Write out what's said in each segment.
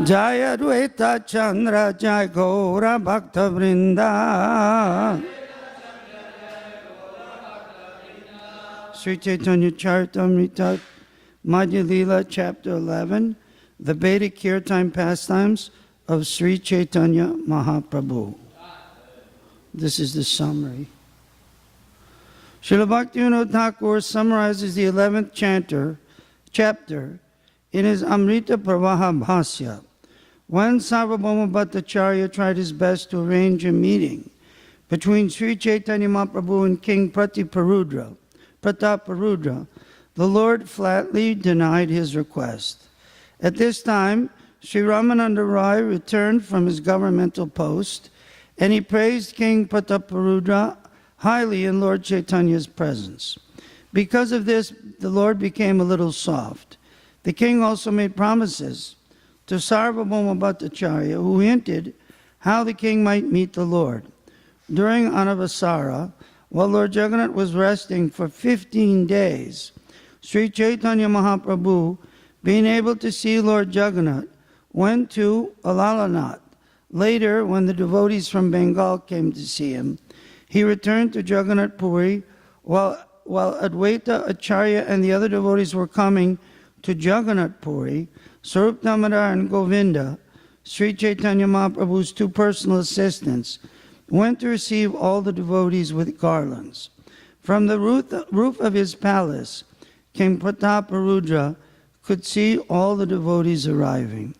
Jaya Dvaita Chandra Jai Gaura Bhakta Vrinda. Sri Chaitanya Charitamrita Madhya Lila, Chapter 11, the Vedic Kirtan pastimes of Sri Chaitanya Mahaprabhu. This is the summary. Srila Bhaktivinoda Thakur summarizes the 11th chapter in his Amrita Pravaha Bhasya. When Sarvabhauma Bhattacharya tried his best to arrange a meeting between Sri Chaitanya Mahaprabhu and King Prataparudra, the Lord flatly denied his request. At this time, Sri Ramananda Rai returned from his governmental post, and he praised King Prataparudra highly in Lord Chaitanya's presence. Because of this, the Lord became a little soft. The king also made promises to Sarvabhauma Bhattacharya, who hinted how the king might meet the Lord. During Anavasara, while Lord Jagannath was resting for 15 days, Sri Chaitanya Mahaprabhu, being able to see Lord Jagannath, went to Alalanath. Later, when the devotees from Bengal came to see him, he returned to Jagannath Puri. While Advaita Acharya and the other devotees were coming to Jagannath Puri, Sarup Damodar and Govinda, Sri Chaitanya Mahaprabhu's two personal assistants, went to receive all the devotees with garlands. From the roof of his palace, King Prataparudra could see all the devotees arriving.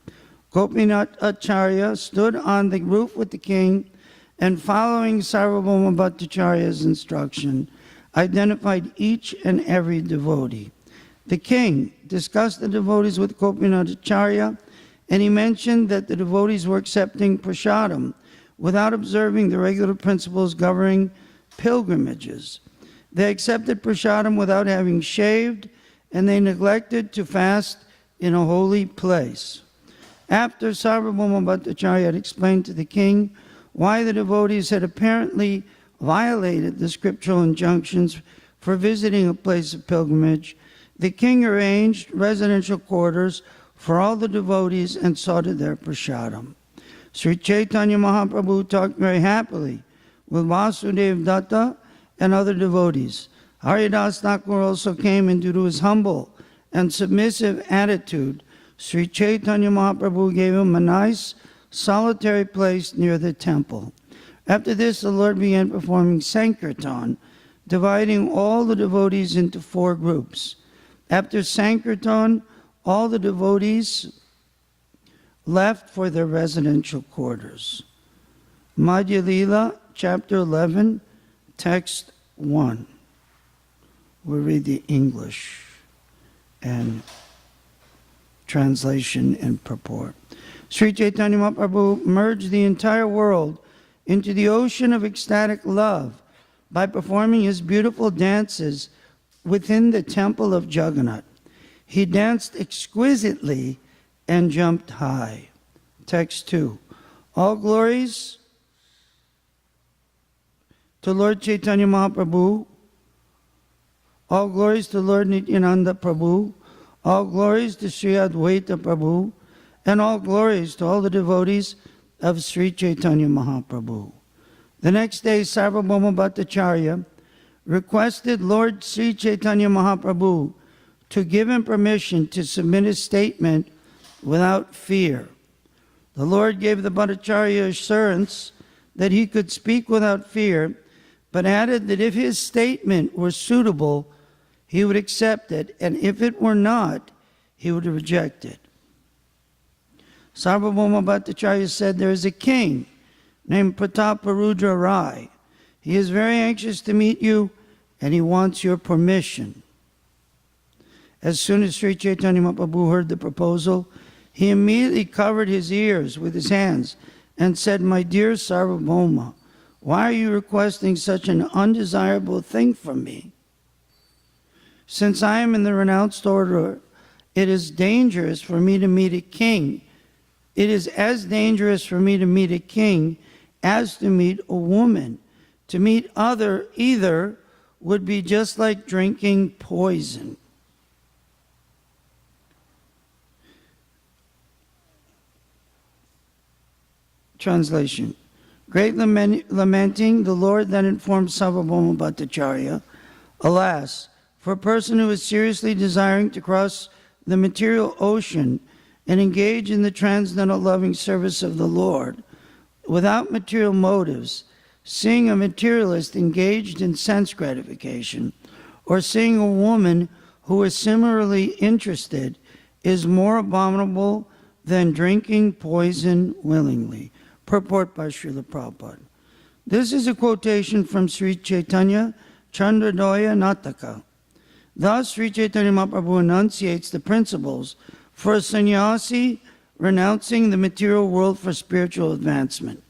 Gopinath Acharya stood on the roof with the king and, following Sarvabhauma Bhattacharya's instruction, identified each and every devotee. The king discussed the devotees with Gopinath Acharya, and he mentioned that the devotees were accepting prasadam without observing the regular principles governing pilgrimages. They accepted prasadam without having shaved, and they neglected to fast in a holy place. After Sarvabhauma Bhattacharya had explained to the king why the devotees had apparently violated the scriptural injunctions for visiting a place of pilgrimage, the king arranged residential quarters for all the devotees and saw to their prasadam. Sri Chaitanya Mahaprabhu talked very happily with Vasudev Datta and other devotees. Haridas Thakur also came, and due to his humble and submissive attitude, Sri Chaitanya Mahaprabhu gave him a nice solitary place near the temple. After this, the Lord began performing Sankirtan, dividing all the devotees into 4 groups. After Sankirtan, all the devotees left for their residential quarters. Madhya Lila, Chapter 11, Text 1. We'll read the English and translation and purport. Sri Chaitanya Mahaprabhu merged the entire world into the ocean of ecstatic love by performing his beautiful dances within the temple of Jagannath. He danced exquisitely and jumped high. Text 2. All glories to Lord Chaitanya Mahaprabhu. All glories to Lord Nityananda Prabhu. All glories to Sri Advaita Prabhu. And all glories to all the devotees of Sri Chaitanya Mahaprabhu. The next day, Sarvabhauma Bhattacharya requested Lord Sri Chaitanya Mahaprabhu to give him permission to submit his statement without fear. The Lord gave the Bhattacharya assurance that he could speak without fear, but added that if his statement were suitable, he would accept it, and if it were not, he would reject it. Sarvabhauma Bhattacharya said, "There is a king named Prataparudra Rai. He is very anxious to meet you, and he wants your permission." As soon as Sri Chaitanya Mahaprabhu heard the proposal, he immediately covered his ears with his hands and said, "My dear Sarvabhauma, why are you requesting such an undesirable thing from me? Since I am in the renounced order, it is dangerous for me to meet a king. It is as dangerous for me to meet a king as to meet a woman. To meet either would be just like drinking poison." Translation. Great lamenting, the Lord then informed Sarvabhauma Bhattacharya, alas, for a person who is seriously desiring to cross the material ocean and engage in the transcendental loving service of the Lord without material motives, seeing a materialist engaged in sense gratification, or seeing a woman who is similarly interested, is more abominable than drinking poison willingly. Purport by Srila Prabhupada. This is a quotation from Sri Chaitanya Chandradoya Nataka. Thus, Sri Chaitanya Mahaprabhu enunciates the principles for a sannyasi renouncing the material world for spiritual advancement.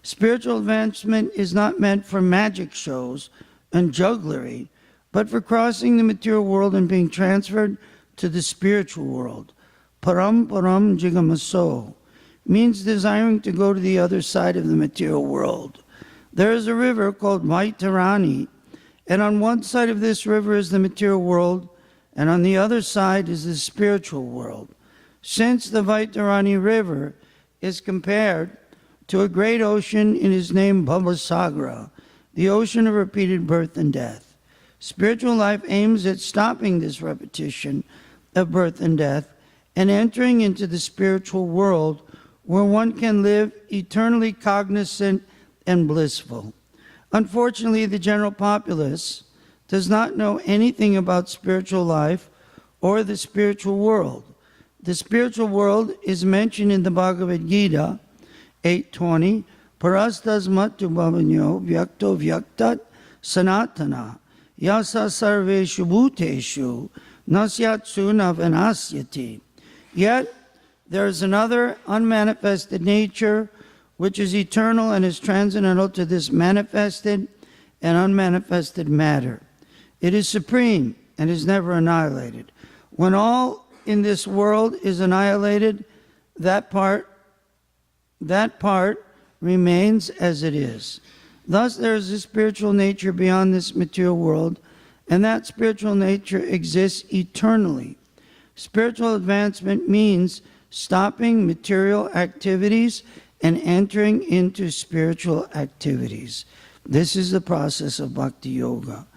Spiritual advancement is not meant for magic shows and jugglery, but for crossing the material world and being transferred to the spiritual world. Param param jigamaso means desiring to go to the other side of the material world. There is a river called Vaitarani, and on one side of this river is the material world, and on the other side is the spiritual world. Since the Vaitarani river is compared to a great ocean, it is named Bhavasagra, the ocean of repeated birth and death. Spiritual life aims at stopping this repetition of birth and death and entering into the spiritual world where one can live eternally cognizant and blissful. Unfortunately, the general populace does not know anything about spiritual life or the spiritual world. The spiritual world is mentioned in the Bhagavad Gita 8:20, Parastas matu bhavanyo vyakto vyaktat sanatana yasa sarveshu bhuteshu nasyatsu navanasyati. Yet, there is another unmanifested nature which is eternal and is transcendental to this manifested and unmanifested matter. It is supreme and is never annihilated. When all in this world is annihilated, that part remains as it is. Thus there is a spiritual nature beyond this material world, and that spiritual nature exists eternally. Spiritual advancement means stopping material activities and entering into spiritual activities. This is the process of bhakti yoga.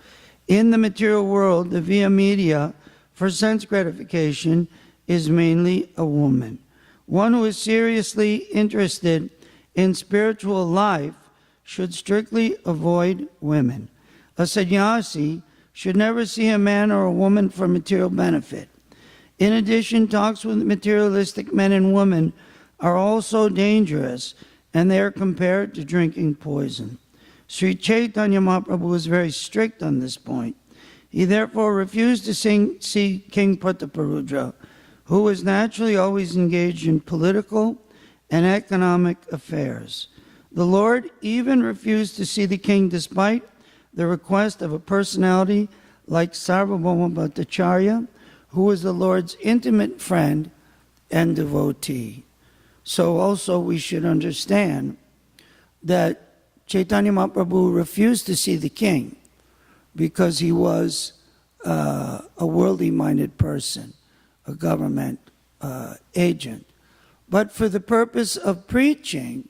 In the material world, the via media for sense gratification is mainly a woman. One who is seriously interested in spiritual life should strictly avoid women. A sannyasi should never see a man or a woman for material benefit. In addition, talks with materialistic men and women are also dangerous, and they are compared to drinking poison. Sri Chaitanya Mahaprabhu was very strict on this point. He therefore refused to see King Prataparudra, who was naturally always engaged in political and economic affairs. The Lord even refused to see the king despite the request of a personality like Sarvabhauma Bhattacharya, who was the Lord's intimate friend and devotee. So also we should understand that Chaitanya Mahaprabhu refused to see the king because he was a worldly-minded person, a government agent. But for the purpose of preaching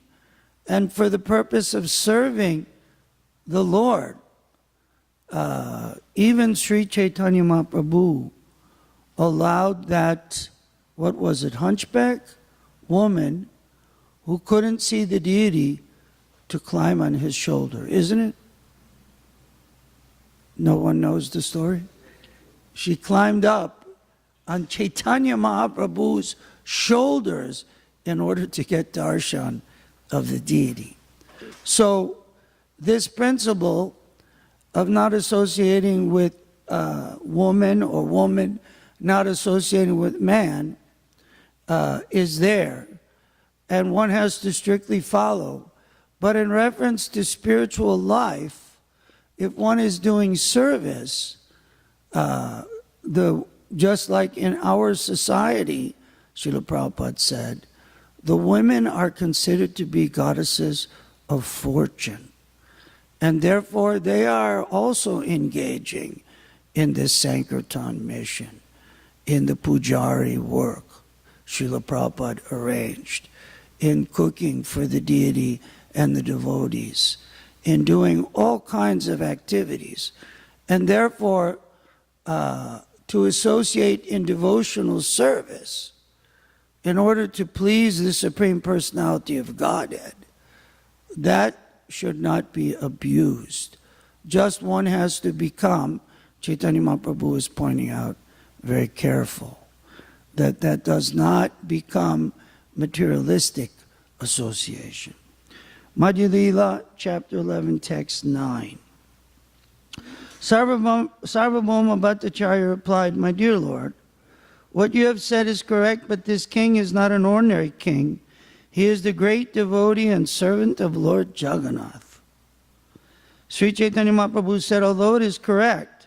and for the purpose of serving the Lord, even Sri Chaitanya Mahaprabhu allowed that, what was it, hunchback woman who couldn't see the deity to climb on his shoulder, isn't it? No one knows the story? She climbed up on Chaitanya Mahaprabhu's shoulders in order to get darshan of the deity. So this principle of not associating with woman or woman not associating with man is there, and one has to strictly follow. But in reference to spiritual life, if one is doing service, just like in our society, Srila Prabhupada said, the women are considered to be goddesses of fortune. And therefore, they are also engaging in this Sankirtan mission, in the pujari work Srila Prabhupada arranged, in cooking for the deity and the devotees, in doing all kinds of activities. And therefore, to associate in devotional service in order to please the Supreme Personality of Godhead, that should not be abused. Just one has to become, Chaitanya Mahaprabhu is pointing out, very careful, that that does not become materialistic association. Madhya Lila, chapter 11, text 9. Sarvabhauma Bhattacharya replied, "My dear Lord, what you have said is correct, but this king is not an ordinary king. He is the great devotee and servant of Lord Jagannath." Sri Chaitanya Mahaprabhu said, although it is correct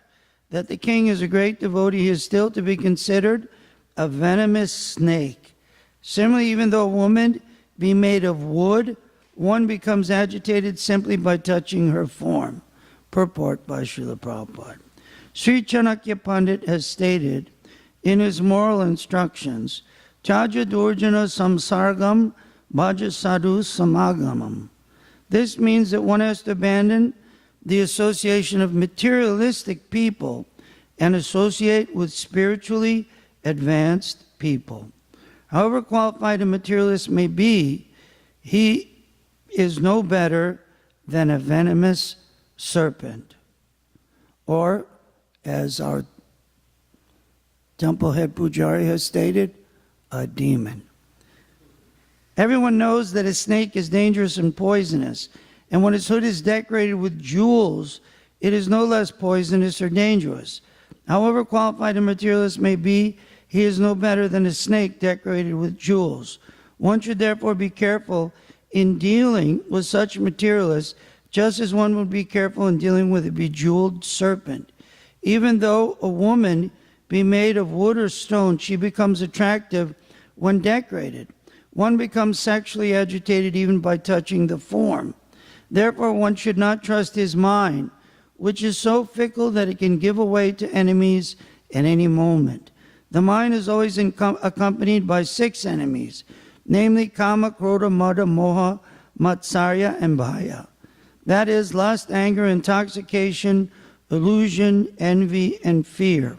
that the king is a great devotee, he is still to be considered a venomous snake. Similarly, even though a woman be made of wood, one becomes agitated simply by touching her form. Purport by Srila Prabhupada. Sri Chanakya Pandit has stated in his moral instructions, Chaja Durjana Samsargam Bhaja Sadhu Samagamam. This means that one has to abandon the association of materialistic people and associate with spiritually advanced people. However qualified a materialist may be, he is no better than a venomous serpent, or as our temple head Pujari has stated, a demon. Everyone knows that a snake is dangerous and poisonous, and when its hood is decorated with jewels, it is no less poisonous or dangerous. However qualified a materialist may be, he is no better than a snake decorated with jewels. One should therefore be careful in dealing with such materialists, just as one would be careful in dealing with a bejeweled serpent. Even though a woman be made of wood or stone, she becomes attractive when decorated. One becomes sexually agitated even by touching the form. Therefore, one should not trust his mind, which is so fickle that it can give way to enemies at any moment. The mind is always accompanied by 6 enemies, namely Kama, Krodha, Mada, Moha, Matsarya, and Bhaya. That is, lust, anger, intoxication, illusion, envy, and fear.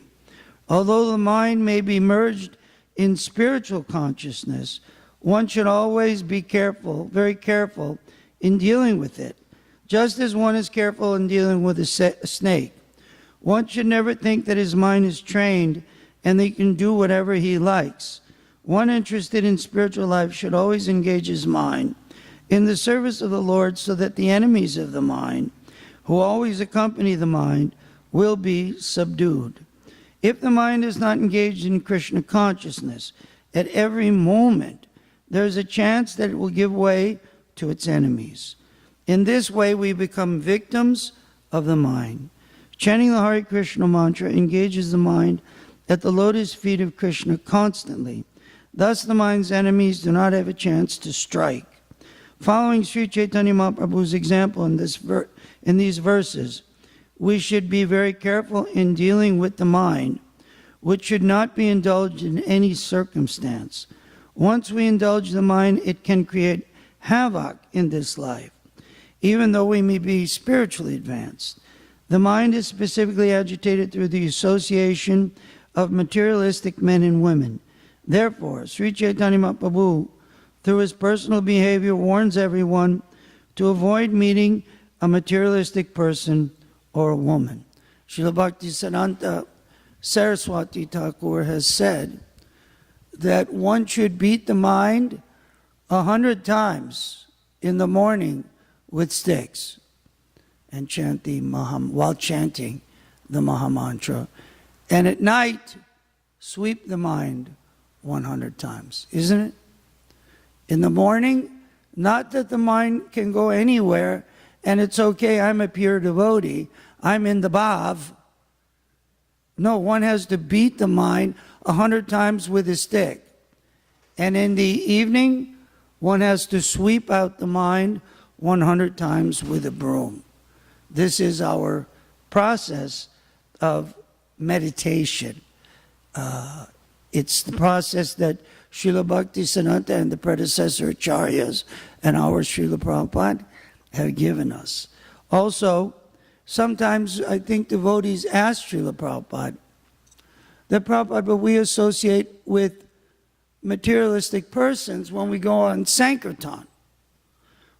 Although the mind may be merged in spiritual consciousness, one should always be careful, very careful, in dealing with it, just as one is careful in dealing with a snake. One should never think that his mind is trained and that he can do whatever he likes. One interested in spiritual life should always engage his mind in the service of the Lord, so that the enemies of the mind, who always accompany the mind, will be subdued. If the mind is not engaged in Krishna consciousness at every moment, there is a chance that it will give way to its enemies. In this way, we become victims of the mind. Chanting the Hare Krishna mantra engages the mind at the lotus feet of Krishna constantly. Thus, the mind's enemies do not have a chance to strike. Following Sri Chaitanya Mahaprabhu's example in these verses, we should be very careful in dealing with the mind, which should not be indulged in any circumstance. Once we indulge the mind, it can create havoc in this life, even though we may be spiritually advanced. The mind is specifically agitated through the association of materialistic men and women. Therefore, Sri Chaitanya Mahaprabhu, through his personal behavior, warns everyone to avoid meeting a materialistic person or a woman. Srila Bhaktisiddhanta Saraswati Thakur has said that one should beat the mind 100 times in the morning with sticks and chant while chanting the Mahamantra, and at night sweep the mind 100 times, isn't it? In the morning, not that the mind can go anywhere and it's okay, I'm a pure devotee, I'm in the bhav. No, one has to beat the mind 100 times with a stick. And in the evening, one has to sweep out the mind 100 times with a broom. This is our process of meditation. It's the process that Srila Bhaktisiddhanta and the predecessor acharyas and our Srila Prabhupada have given us. Also, sometimes I think devotees ask Srila Prabhupada, that Prabhupada, but we associate with materialistic persons when we go on Sankirtan,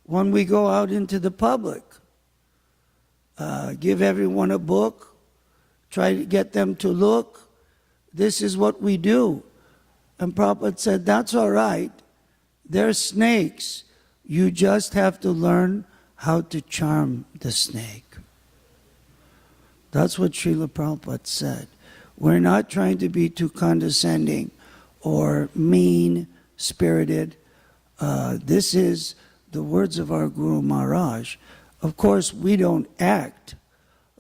when we go out into the public, give everyone a book, try to get them to look. This is what we do. And Prabhupada said, that's all right. They're snakes. You just have to learn how to charm the snake. That's what Srila Prabhupada said. We're not trying to be too condescending or mean-spirited. This is the words of our Guru Maharaj. Of course, we don't act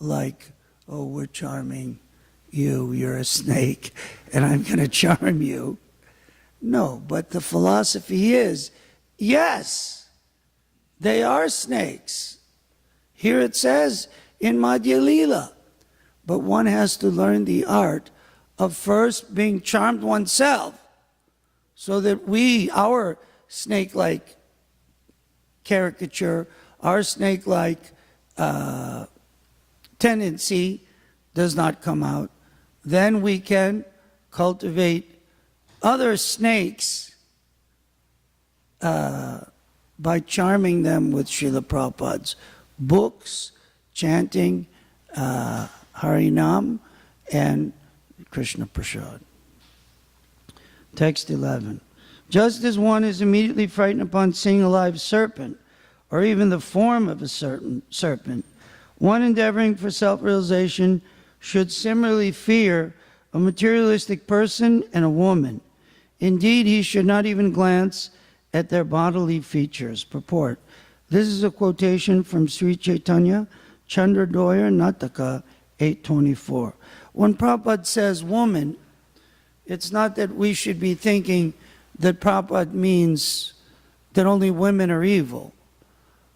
like, oh, we're charming you, you're a snake, and I'm going to charm you. No, but the philosophy is, yes, they are snakes. Here it says in Madhya Lila. But one has to learn the art of first being charmed oneself so that our snake-like caricature, our snake-like tendency does not come out. Then we can cultivate other snakes by charming them with Srila Prabhupada's books, chanting, Harinam, and Krishna Prasad. Text 11. Just as one is immediately frightened upon seeing a live serpent, or even the form of a certain serpent, one endeavoring for self-realization should similarly fear a materialistic person and a woman. Indeed, he should not even glance at their bodily features. Purport. This is a quotation from Sri Chaitanya Chandradoya Nataka 824. When Prabhupada says woman, it's not that we should be thinking that Prabhupada means that only women are evil.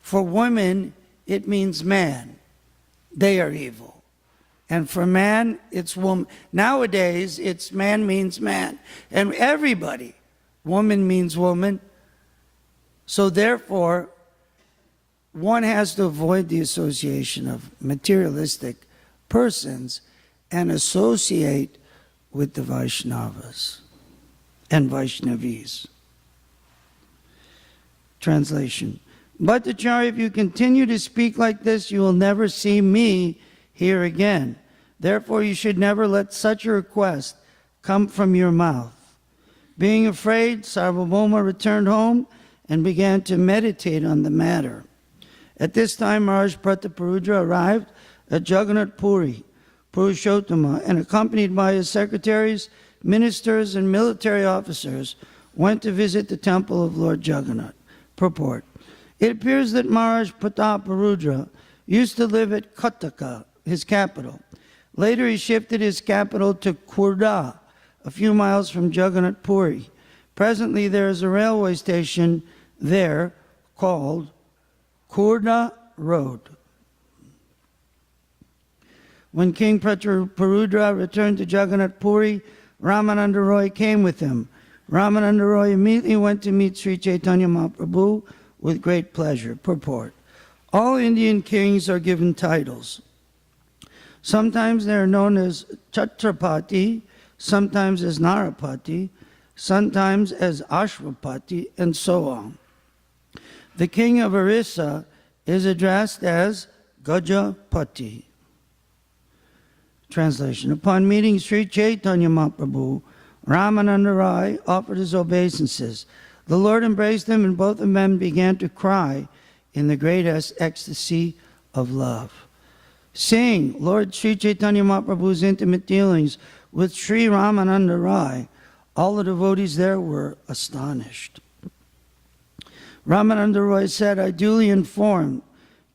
For women, it means man. They are evil. And for man, it's woman. Nowadays, it's man means man. And everybody, woman means woman. So therefore, one has to avoid the association of materialistic persons and associate with the Vaishnavas and Vaishnavis. Translation. But Acharya, if you continue to speak like this, you will never see me here again. Therefore, you should never let such a request come from your mouth. Being afraid, Sarvabhauma returned home and began to meditate on the matter. At this time, Maharaj Prataparudra arrived at Jagannath Puri, Purushottama, and accompanied by his secretaries, ministers, and military officers, went to visit the temple of Lord Jagannath. Purport. It appears that Maharaj Prataparudra used to live at Kataka, his capital. Later he shifted his capital to Khurda, a few miles from Jagannath Puri. Presently there is a railway station there called Khurda Road. When King Prataparudra returned to Jagannath Puri, Ramananda Roy came with him. Ramananda Roy immediately went to meet Sri Chaitanya Mahaprabhu with great pleasure. Purport. All Indian kings are given titles. Sometimes they are known as Chhatrapati, sometimes as Narapati, sometimes as Ashwapati, and so on. The king of Orissa is addressed as Gajapati. Translation. Upon meeting Sri Chaitanya Mahaprabhu, Ramananda Rai offered his obeisances. The Lord embraced him, and both of them began to cry in the great ecstasy of love. Seeing Lord Sri Chaitanya Mahaprabhu's intimate dealings with Sri Ramananda Rai, all the devotees there were astonished. Ramananda Roy said, I duly informed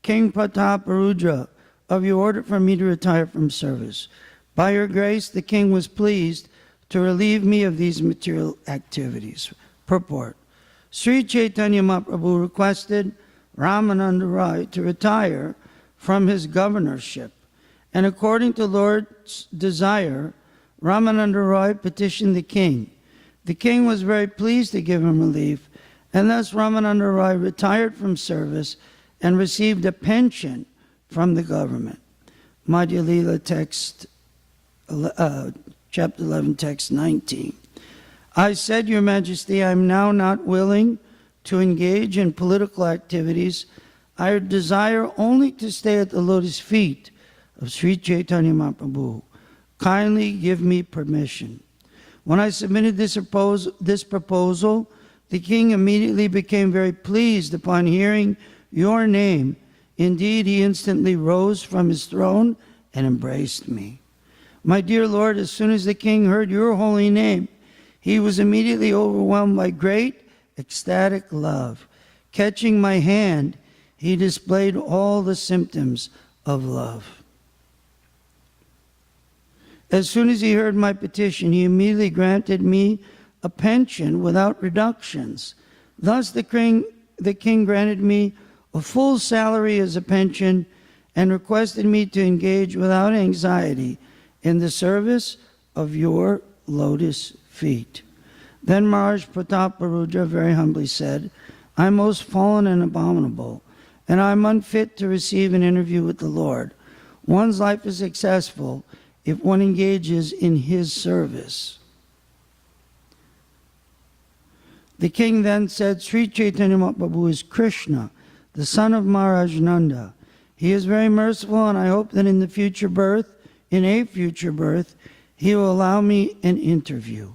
King Prataparudra of your order for me to retire from service. By your grace, the king was pleased to relieve me of these material activities. Purport. Sri Chaitanya Mahaprabhu requested Ramananda Rai to retire from his governorship, and according to Lord's desire, Ramananda Rai petitioned the king. The king was very pleased to give him relief, and thus Ramananda Roy retired from service and received a pension from the government. Madhya Lila text, chapter 11, text 19. I said, Your Majesty, I am now not willing to engage in political activities. I desire only to stay at the lotus feet of Sri Chaitanya Mahaprabhu. Kindly give me permission. When I submitted this proposal, the king immediately became very pleased upon hearing your name. Indeed, he instantly rose from his throne and embraced me. My dear Lord, as soon as the king heard your holy name, he was immediately overwhelmed by great ecstatic love. Catching my hand, he displayed all the symptoms of love. As soon as he heard my petition, he immediately granted me a pension without reductions. Thus the king granted me a full salary as a pension and requested me to engage without anxiety in the service of your lotus feet. Then Maharaj Prataparudra very humbly said, I am most fallen and abominable, and I am unfit to receive an interview with the Lord. One's life is successful if one engages in his service. The king then said, Sri Chaitanya Mahaprabhu is Krishna, the son of Maharaj Nanda. He is very merciful, and I hope that in a future birth, he will allow me an interview.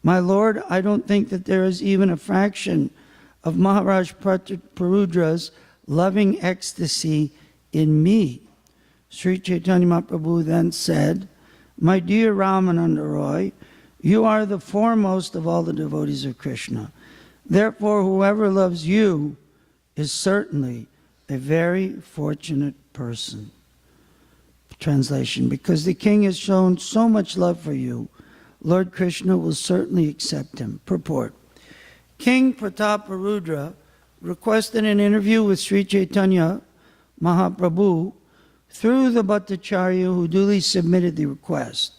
My Lord, I don't think that there is even a fraction of Maharaj Prataparudra's loving ecstasy in me. Sri Chaitanya Mahaprabhu then said, My dear Ramananda Roy, you are the foremost of all the devotees of Krishna. Therefore, whoever loves you is certainly a very fortunate person. Translation, because the king has shown so much love for you, Lord Krishna will certainly accept him. Purport. King Prataparudra requested an interview with Sri Chaitanya Mahaprabhu through the Bhattacharya, who duly submitted the request.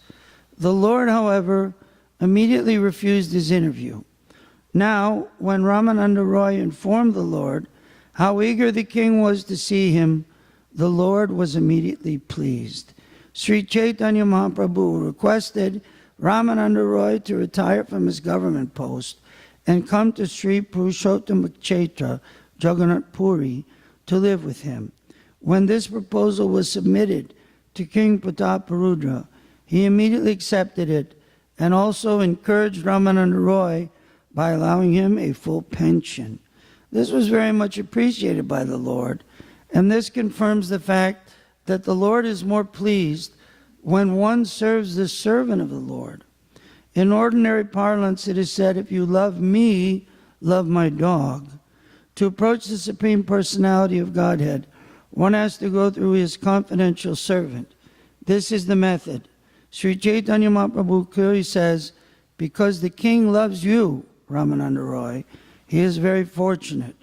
The Lord, however, immediately refused his interview. Now, when Ramananda Roy informed the Lord how eager the king was to see him, the Lord was immediately pleased. Sri Chaitanya Mahaprabhu requested Ramananda Roy to retire from his government post and come to Sri Purushottam Kshetra, Jagannath Puri, to live with him. When this proposal was submitted to King Prataparudra, he immediately accepted it and also encouraged Ramananda Roy by allowing him a full pension. This was very much appreciated by the Lord, and this confirms the fact that the Lord is more pleased when one serves the servant of the Lord. In ordinary parlance, it is said, if you love me, love my dog. To approach the Supreme Personality of Godhead, one has to go through his confidential servant. This is the method. Sri Chaitanya Mahaprabhu clearly says, because the king loves you, Ramananda Roy, he is very fortunate.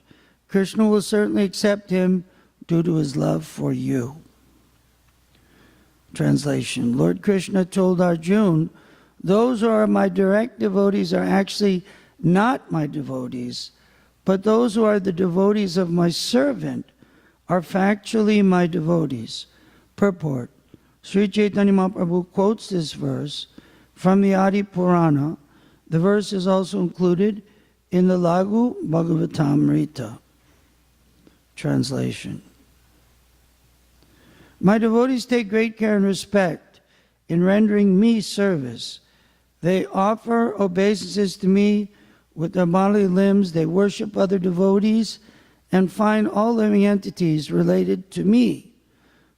Krishna will certainly accept him due to his love for you. Translation. Lord Krishna told Arjuna, those who are my direct devotees are actually not my devotees, but those who are the devotees of my servant are factually my devotees. Purport. Sri Chaitanya Mahaprabhu quotes this verse from the Adi Purana. The verse is also included in the Lagu Bhagavatamrita. Translation. My devotees take great care and respect in rendering me service. They offer obeisances to me with their bodily limbs. They worship other devotees and find all living entities related to me.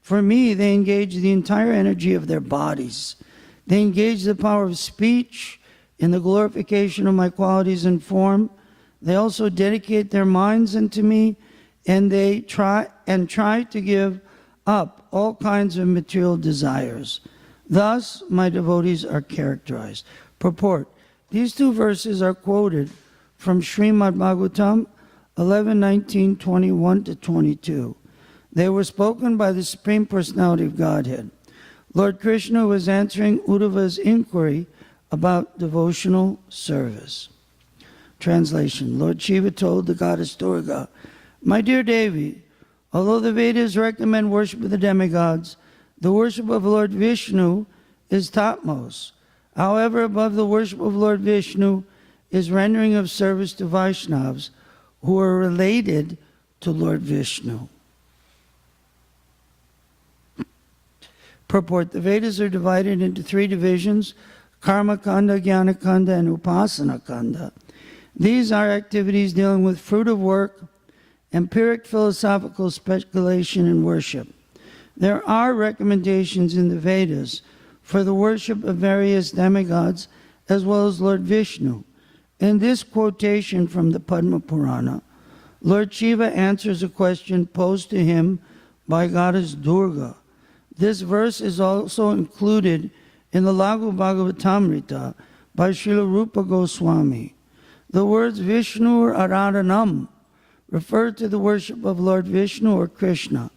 For me, they engage the entire energy of their bodies. They engage the power of speech in the glorification of my qualities and form. They also dedicate their minds unto me, and they try to give up all kinds of material desires. Thus, my devotees are characterized. Purport. These two verses are quoted from Srimad Bhagavatam 11:19, 21 to 22. They were spoken by the Supreme Personality of Godhead. Lord Krishna was answering Uddhava's inquiry about devotional service. Translation. Lord Shiva told the goddess Durga, "My dear Devi, although the Vedas recommend worship of the demigods, the worship of Lord Vishnu is topmost. However, above the worship of Lord Vishnu is rendering of service to Vaishnavas who are related to Lord Vishnu." Purport. The Vedas are divided into three divisions: Karma Kanda, Jnana Kanda, and Upasana Kanda. These are activities dealing with fruit of work, empiric philosophical speculation, and worship. There are recommendations in the Vedas for the worship of various demigods as well as Lord Vishnu. In this quotation from the Padma Purana, Lord Shiva answers a question posed to him by goddess Durga. This verse is also included in the Laghu Bhagavatamrita by Srila Rupa Goswami. The words Vishnu or Aradhanam refer to the worship of Lord Vishnu or Krishna.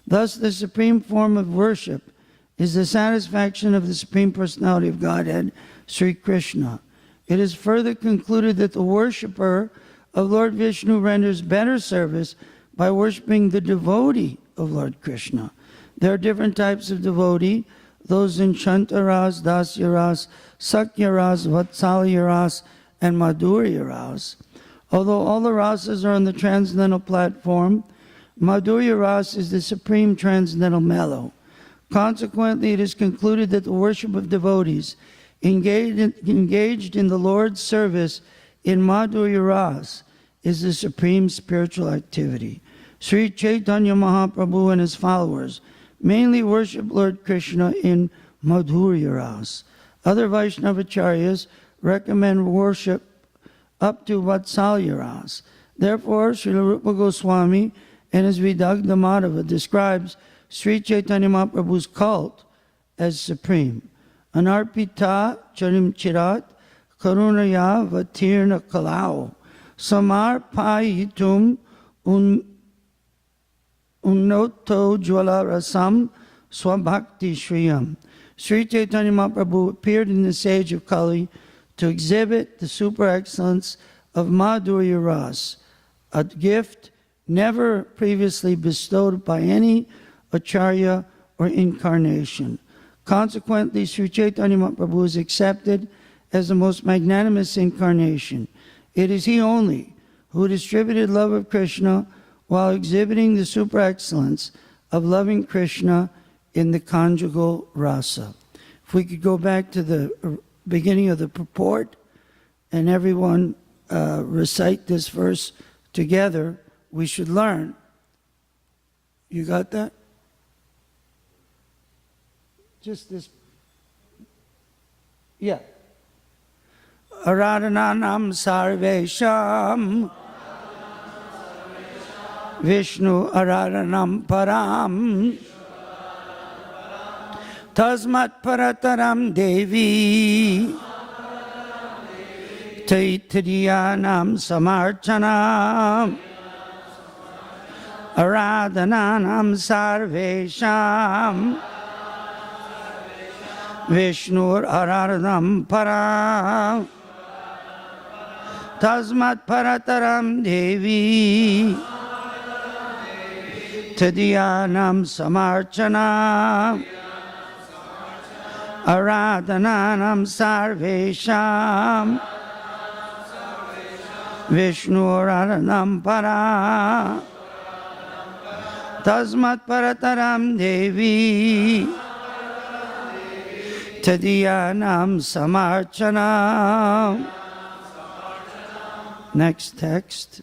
Thus, the supreme form of worship is the satisfaction of the Supreme Personality of Godhead, Sri Krishna. It is further concluded that the worshipper of Lord Vishnu renders better service by worshiping the devotee of Lord Krishna. There are different types of devotee, those in Shantaras, Dasyaras, Sakyaras, Vatsalyaras, and Madhuryaras. Although all the rasas are on the transcendental platform, Madhurya Ras is the supreme transcendental mellow. Consequently, it is concluded that the worship of devotees engaged in the Lord's service in Madhurya Ras is the supreme spiritual activity. Sri Chaitanya Mahaprabhu and his followers mainly worship Lord Krishna in Madhurya Ras. Other Vaishnavacharyas recommend worship up to Vatsalya Ras. Therefore, Srila Rupa Goswami and his Vidagdha Madhava describes Sri Chaitanya Mahaprabhu's cult as supreme. Anarpita charim chirat karunaya vatirna kalau samarpayitum unnoto jwala rasam swabhakti shriyam. Sri Chaitanya Mahaprabhu appeared in this age of Kali to exhibit the super excellence of Madhurya Ras, a gift never previously bestowed by any acharya or incarnation. Consequently, Sri Chaitanya Mahaprabhu is accepted as the most magnanimous incarnation. It is he only who distributed love of Krishna while exhibiting the super excellence of loving Krishna in the conjugal rasa. If we could go back to the beginning of the purport and everyone recite this verse together, we should learn. You got that? Just this. Yeah. Aradhananam sarvesham Vishnu aradhanam param Tasmat parataram devi Taitriyanam samarchanam Aradhananam sarvesham Vishnu aradhanam param Tasmat parataram devi Tadiyanam samarchanam Aradhananam sarvesham Vishnu aradhanam param Tasmat parataram devi Tadiyanam samarchanam. Next text.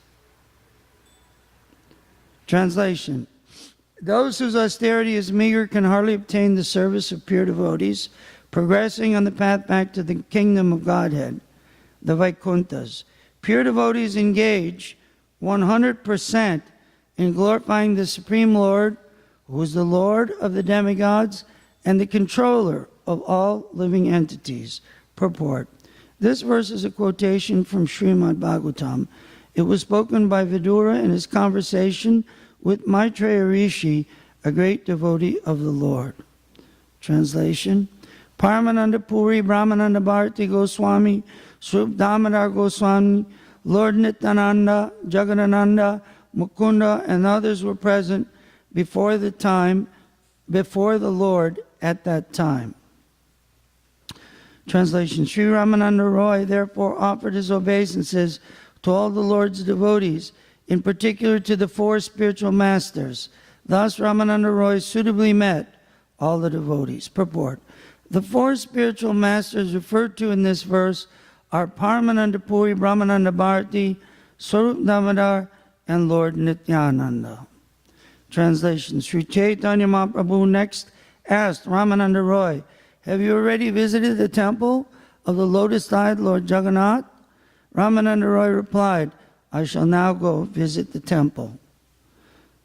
Translation. Those whose austerity is meager can hardly obtain the service of pure devotees, progressing on the path back to the kingdom of Godhead, the Vaikunthas. Pure devotees engage 100% in glorifying the Supreme Lord, who is the Lord of the demigods and the controller of all living entities. Purport. This verse is a quotation from Srimad Bhagavatam. It was spoken by Vidura in his conversation with Maitreya Rishi, a great devotee of the Lord. Translation. Paramananda Puri, Brahmananda Bharati Goswami, Srup Damodar Goswami, Lord Nityananda, Jagadananda, Mukunda, and others were present before the Lord at that time. Translation. Sri Ramananda Roy therefore offered his obeisances to all the Lord's devotees, in particular to the four spiritual masters. Thus Ramananda Roy suitably met all the devotees. Purport. The four spiritual masters referred to in this verse are Paramananda Puri, Brahmananda Bharati, Swarup Damodar, and Lord Nityananda. Translation. Sri Chaitanya Mahaprabhu next asked Ramananda Roy, have you already visited the temple of the lotus-eyed Lord Jagannath? Ramananda Roy replied, I shall now go visit the temple.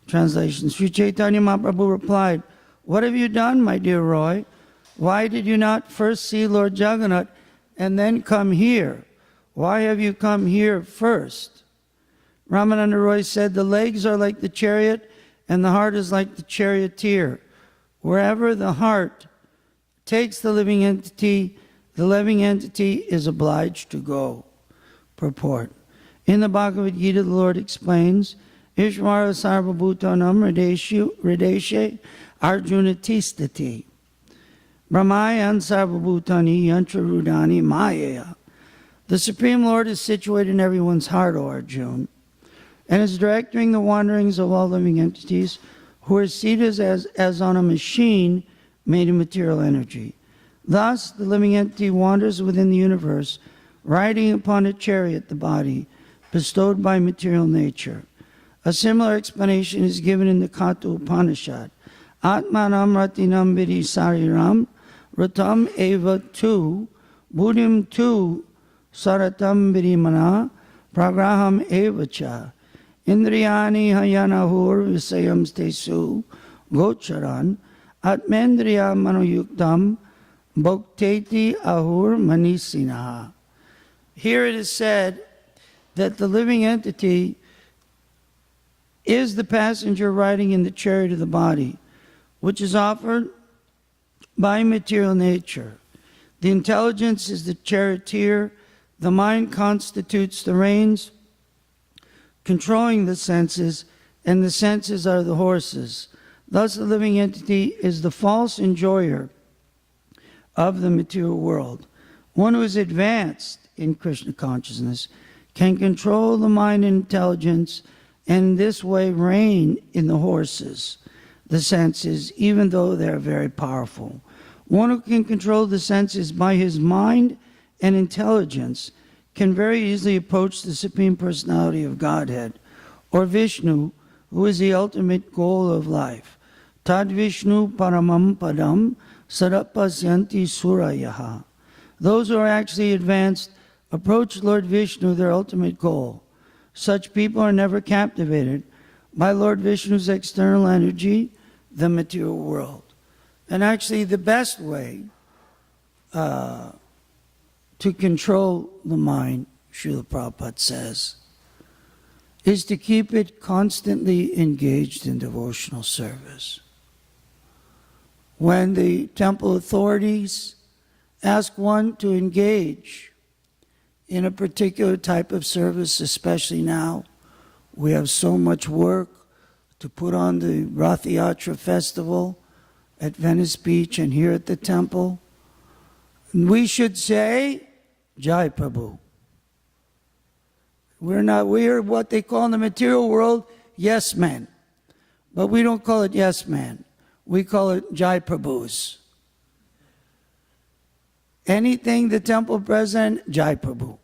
Translation. Sri Chaitanya Mahaprabhu replied, what have you done, my dear Roy? Why did you not first see Lord Jagannath and then come here? Why have you come here first? Ramananda Roy said, the legs are like the chariot and the heart is like the charioteer. Wherever the heart takes the living entity is obliged to go. Purport. In the Bhagavad Gita, the Lord explains, Ishvara sarvabhutanam hrideshe arjuna tistati. Brahmayan sarvabhutani yantrarudani mayaya. The Supreme Lord is situated in everyone's heart, O Arjuna, and is directing the wanderings of all living entities who are seated as on a machine made of material energy. Thus, the living entity wanders within the universe, riding upon a chariot, the body, bestowed by material nature. A similar explanation is given in the Katha Upanishad. Atmanam ratinam vidi sariram ratam eva tu buddhim tu saratam vidimana pragraham eva cha indriyani hayanahur visayam stesu gocharan atmendriya manoyuktam bhokteti ahur manisinaha. Here it is said that the living entity is the passenger riding in the chariot of the body, which is offered by material nature. The intelligence is the charioteer, the mind constitutes the reins, controlling the senses, and the senses are the horses. Thus the living entity is the false enjoyer of the material world. One who is advanced in Krishna consciousness can control the mind and intelligence, and in this way reign in the horses, the senses, even though they are very powerful. One who can control the senses by his mind and intelligence can very easily approach the Supreme Personality of Godhead, or Vishnu, who is the ultimate goal of life. Tad Vishnu paramam padam sarapasyanti surayaha. Those who are actually advanced approach Lord Vishnu, their ultimate goal. Such people are never captivated by Lord Vishnu's external energy, the material world. And actually the best way to control the mind, Srila Prabhupada says, is to keep it constantly engaged in devotional service. When the temple authorities ask one to engage in a particular type of service, especially now, we have so much work to put on the Rath Yatra festival at Venice Beach and here at the temple. We should say, Jai Prabhu. We're what they call in the material world, yes men. But we don't call it yes man. We call it Jai Prabhus. Anything the temple president, Jai Prabhu.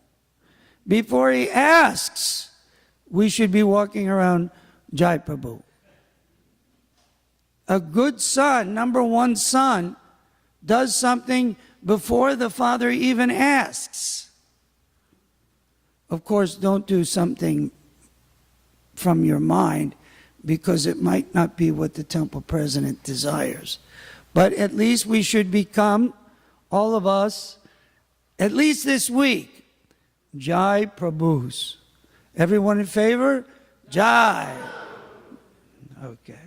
Before he asks, we should be walking around Jai Prabhu. A good son, number one son, does something before the father even asks. Of course, don't do something from your mind, because it might not be what the temple president desires. But at least we should become, all of us, at least this week, Jai Prabhus. Everyone in favor? Jai. Okay.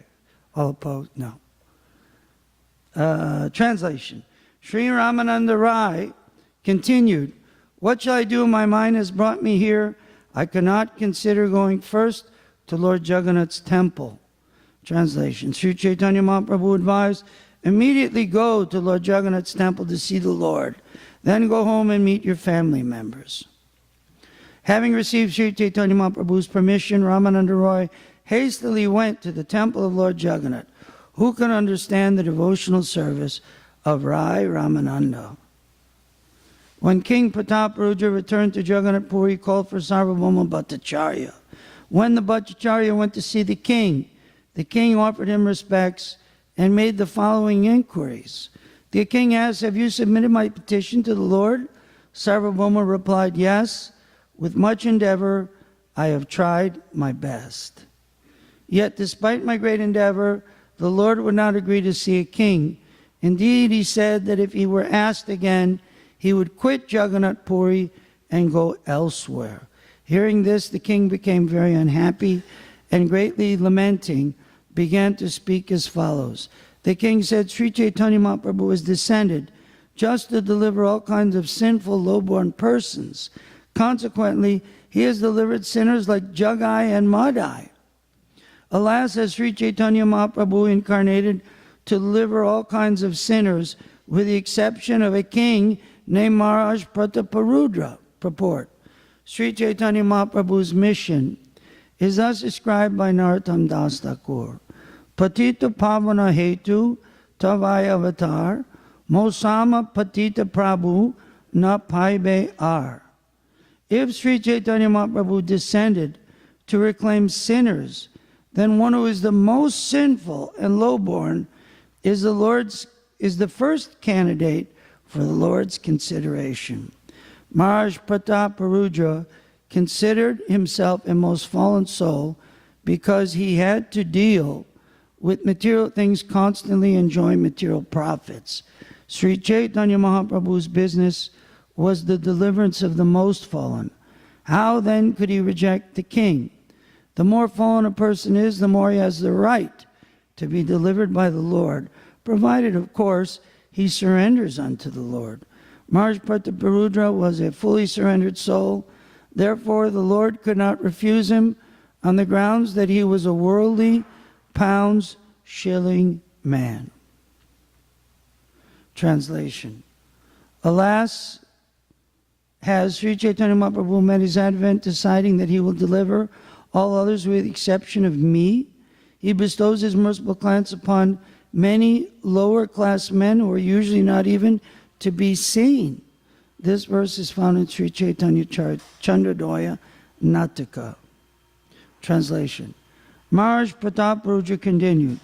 All opposed? No. Translation. Sri Ramananda Rai continued, "What shall I do? My mind has brought me here. I cannot consider going first to Lord Jagannath's temple." Translation. Sri Chaitanya Mahaprabhu advised, immediately go to Lord Jagannath's temple to see the Lord. Then go home and meet your family members. Having received Sri Chaitanya Mahaprabhu's permission, Ramananda Roy hastily went to the temple of Lord Jagannath. Who can understand the devotional service of Rai Ramananda? When King Prataparudra returned to Jagannath Puri, he called for Sarvabhauma Bhattacharya. When the Bhattacharya went to see the king offered him respects and made the following inquiries. The king asked, "Have you submitted my petition to the Lord?" Sarvabhauma replied, "Yes, with much endeavor, I have tried my best. Yet, despite my great endeavor, the Lord would not agree to see a king. Indeed, he said that if he were asked again, he would quit Jagannath Puri and go elsewhere." Hearing this, the king became very unhappy and greatly lamenting, began to speak as follows. The king said, "Sri Chaitanya Mahaprabhu has descended just to deliver all kinds of sinful, low-born persons. Consequently, he has delivered sinners like Jagai and Madai. Alas, has Sri Chaitanya Mahaprabhu incarnated to deliver all kinds of sinners, with the exception of a king named Maharaj Prataparudra." Purport. Sri Chaitanya Mahaprabhu's mission is thus described by Narottam Das Thakur. Patita Pavana Hetu Tavai Avatar Mosama Patita Prabhu Na Paibe Ar. If Sri Chaitanya Mahaprabhu descended to reclaim sinners, then one who is the most sinful and lowborn is the first candidate for the Lord's consideration. Maharaj Prataparudra considered himself a most fallen soul because he had to deal with material things, constantly enjoying material profits. Sri Chaitanya Mahaprabhu's business was the deliverance of the most fallen. How then could he reject the king? The more fallen a person is, the more he has the right to be delivered by the Lord, provided, of course, he surrenders unto the Lord. Maharaj Prataparudra was a fully surrendered soul. Therefore, the Lord could not refuse him on the grounds that he was a worldly, pounds, shilling man. Translation. Alas, has Sri Chaitanya Mahaprabhu met his advent deciding that he will deliver all others with the exception of me? He bestows his merciful glance upon many lower class men who are usually not even to be seen. This verse is found in Sri Chaitanya Chandradoya Nataka. Translation. Maharaj Prataparudra continued,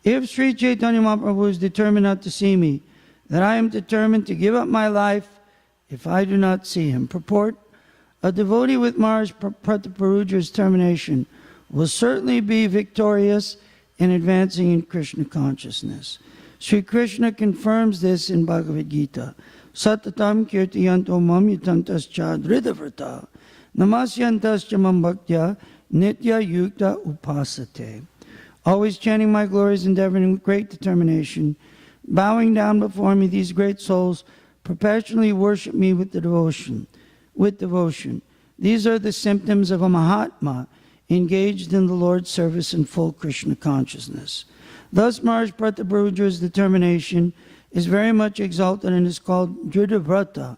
"If Sri Chaitanya Mahaprabhu is determined not to see me, then I am determined to give up my life if I do not see him." Purport. A devotee with Maharaj Prataparudra's determination will certainly be victorious in advancing in Krishna consciousness. Sri Krishna confirms this in Bhagavad Gita. Satatam kirtiyanto mam yutantascha dhridavrata namasyantascha mam bhaktya nitya yukta upasate. Always chanting my glories, endeavoring with great determination, bowing down before me, these great souls perpetually worship me with devotion. These are the symptoms of a Mahatma engaged in the Lord's service in full Krishna consciousness. Thus, Maharaj Prataparudra's determination is very much exalted and is called Dhridavrata.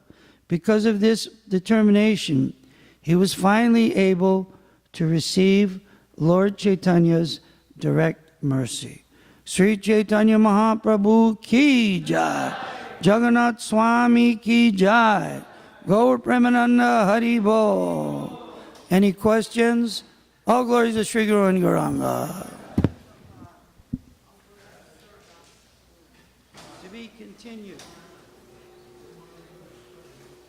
Because of this determination, he was finally able to receive Lord Chaitanya's direct mercy. Sri Chaitanya Mahaprabhu ki jai, Jagannath Swami ki jai, Gaur Premananda Hari Bol. Any questions? All glories to Sri Guru and Gauranga. To be continued.